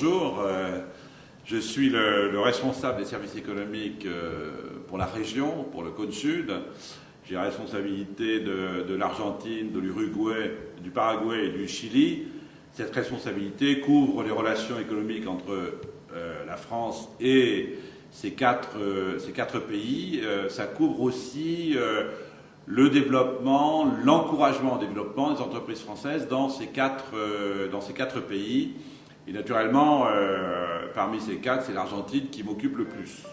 bonjour. Je suis le responsable des services économiques pour la région, pour le Cône Sud. J'ai la responsabilité de l'Argentine, de l'Uruguay, du Paraguay et du Chili. Cette responsabilité couvre les relations économiques entre la France et ces quatre pays. Ça couvre aussi le développement, l'encouragement au développement des entreprises françaises dans ces quatre pays. Et naturellement, parmi ces quatre, c'est l'Argentine qui m'occupe le plus.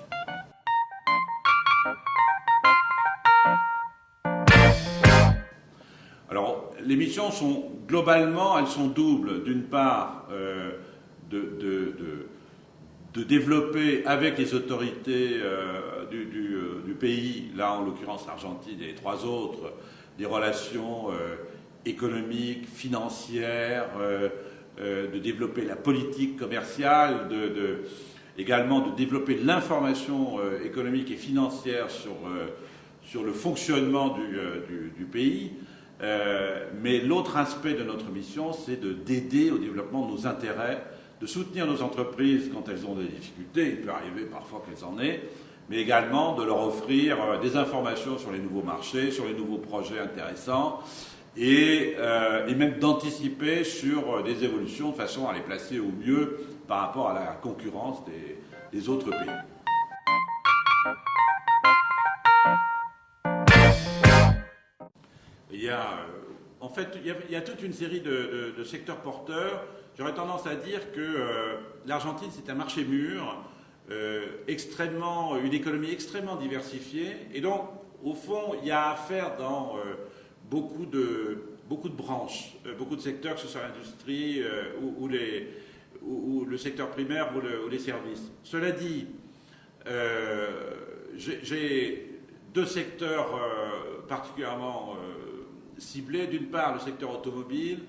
Alors, les missions sont globalement, elles sont doubles. D'une part, de développer avec les autorités du pays, là en l'occurrence l'Argentine et les trois autres, des relations économiques, financières, de développer la politique commerciale, également de développer l'information économique et financière sur le fonctionnement du pays. Mais l'autre aspect de notre mission, c'est d'aider au développement de nos intérêts, de soutenir nos entreprises quand elles ont des difficultés, il peut arriver parfois qu'elles en aient, mais également de leur offrir des informations sur les nouveaux marchés, sur les nouveaux projets intéressants, et même d'anticiper sur des évolutions de façon à les placer au mieux par rapport à la concurrence des autres pays. Il y a toute une série de secteurs porteurs. J'aurais tendance à dire que l'Argentine, c'est un marché mûr, une économie extrêmement diversifiée. Et donc, au fond, il y a à faire dans beaucoup de branches, beaucoup de secteurs, que ce soit l'industrie ou le secteur primaire ou les services. Cela dit, j'ai deux secteurs particulièrement ciblés. D'une part, le secteur automobile.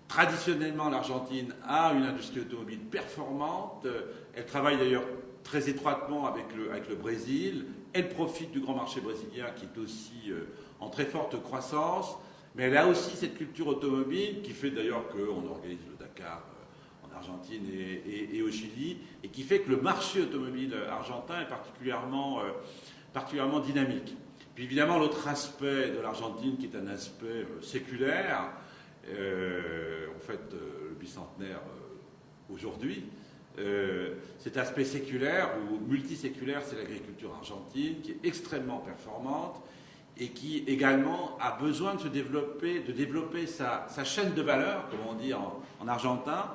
Traditionnellement, l'Argentine a une industrie automobile performante. Elle travaille d'ailleurs très étroitement avec le Brésil. Elle profite du grand marché brésilien qui est aussi en très forte croissance. Mais elle a aussi cette culture automobile qui fait d'ailleurs qu'on organise le Dakar en Argentine et au Chili, et qui fait que le marché automobile argentin est particulièrement dynamique. Puis évidemment, l'autre aspect de l'Argentine qui est un aspect séculaire, le bicentenaire aujourd'hui, cet aspect séculaire ou multiséculaire, c'est l'agriculture argentine qui est extrêmement performante et qui également a besoin de développer sa chaîne de valeur, comme on dit en argentin,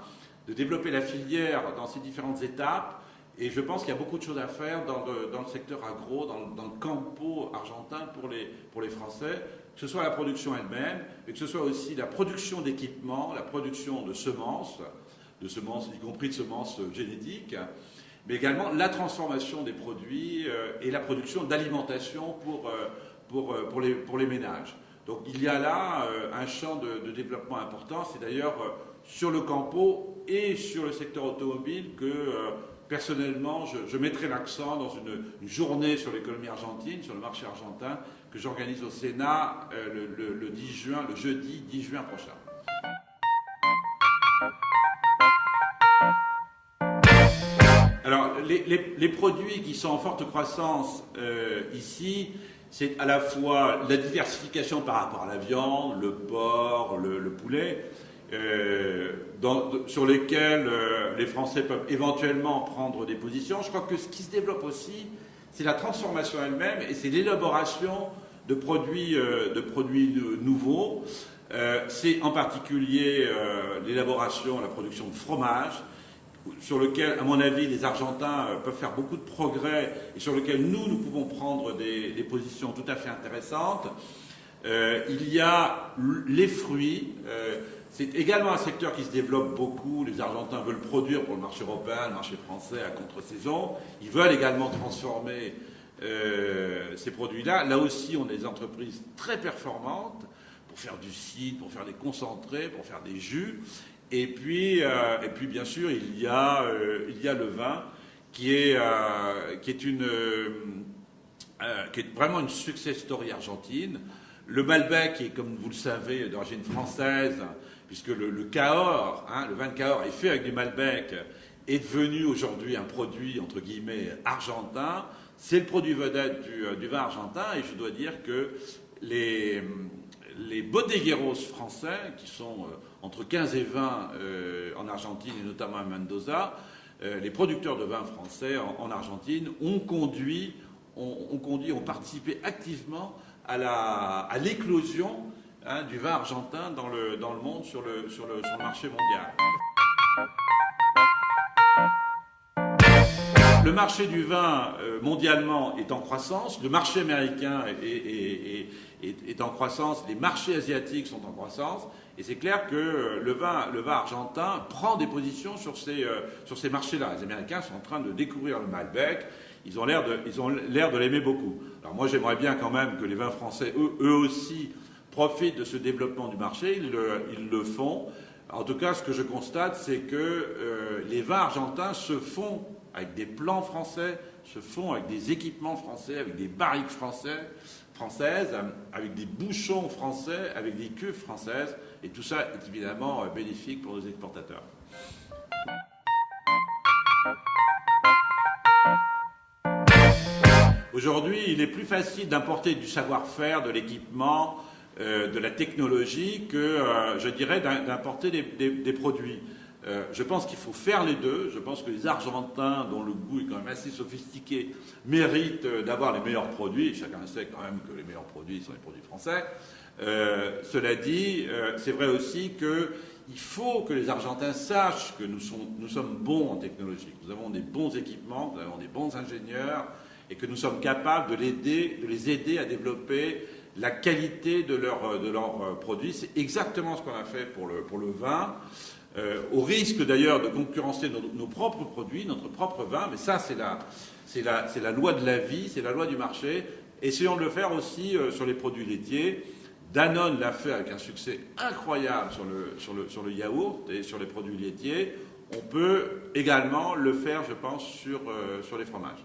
de développer la filière dans ses différentes étapes. Et je pense qu'il y a beaucoup de choses à faire dans le secteur agro, dans le campo argentin pour les Français, que ce soit la production elle-même, mais que ce soit aussi la production d'équipements, la production de semences, y compris de semences génétiques, mais également la transformation des produits et la production d'alimentation pour les ménages. Donc il y a là un champ de développement important. C'est d'ailleurs sur le campo et sur le secteur automobile que personnellement je mettrai l'accent dans une journée sur l'économie argentine, sur le marché argentin, que j'organise au Sénat le jeudi 10 juin prochain. Alors, les produits qui sont en forte croissance ici, c'est à la fois la diversification par rapport à la viande, le porc, le poulet, sur lesquels les Français peuvent éventuellement prendre des positions. Je crois que ce qui se développe aussi, c'est la transformation elle-même et c'est l'élaboration de produits nouveaux. C'est en particulier l'élaboration, la production de fromage, sur lequel, à mon avis, les Argentins peuvent faire beaucoup de progrès et sur lequel nous pouvons prendre des positions tout à fait intéressantes. Il y a les fruits. C'est également un secteur qui se développe beaucoup. Les Argentins veulent produire pour le marché européen, le marché français à contre-saison. Ils veulent également transformer ces produits-là. Là aussi, on a des entreprises très performantes pour faire du cidre, pour faire des concentrés, pour faire des jus. Et puis bien sûr, il y a le vin qui est vraiment une success story argentine. Le Malbec est, comme vous le savez, d'origine française, puisque le Cahors, le vin de Cahors est fait avec du Malbec, est devenu aujourd'hui un produit, entre guillemets, argentin. C'est le produit vedette du vin argentin, et je dois dire que les bodegueros français, qui sont entre 15 et 20 en Argentine, et notamment à Mendoza, les producteurs de vin français en Argentine ont participé activement à l'éclosion du vin argentin dans le monde, sur le marché mondial. Le marché du vin mondialement est en croissance, le marché américain est en croissance, les marchés asiatiques sont en croissance, et c'est clair que le vin argentin prend des positions sur ces marchés-là. Les Américains sont en train de découvrir le Malbec, ils ont l'air de l'aimer beaucoup. Alors moi j'aimerais bien quand même que les vins français, eux aussi, profitent de ce développement du marché, ils le font. En tout cas, ce que je constate, c'est que les vins argentins se font avec des plants français, se font avec des équipements français, avec des barriques françaises, avec des bouchons français, avec des cuves françaises, et tout ça est évidemment bénéfique pour nos exportateurs. Aujourd'hui, il est plus facile d'importer du savoir-faire, de l'équipement, de la technologie que, je dirais, d'importer des produits. Je pense qu'il faut faire les deux. Je pense que les Argentins, dont le goût est quand même assez sophistiqué, méritent d'avoir les meilleurs produits. Chacun sait quand même que les meilleurs produits sont les produits français. Cela dit, c'est vrai aussi qu'il faut que les Argentins sachent que nous sommes bons en technologie. Nous avons des bons équipements, nous avons des bons ingénieurs, et que nous sommes capables de les aider à développer la qualité de leurs produits. C'est exactement ce qu'on a fait pour le vin. Au risque d'ailleurs de concurrencer nos propres produits, notre propre vin, mais ça c'est la loi de la vie, c'est la loi du marché. Essayons de le faire aussi sur les produits laitiers. Danone l'a fait avec un succès incroyable sur le yaourt et sur les produits laitiers. On peut également le faire, je pense, sur les fromages.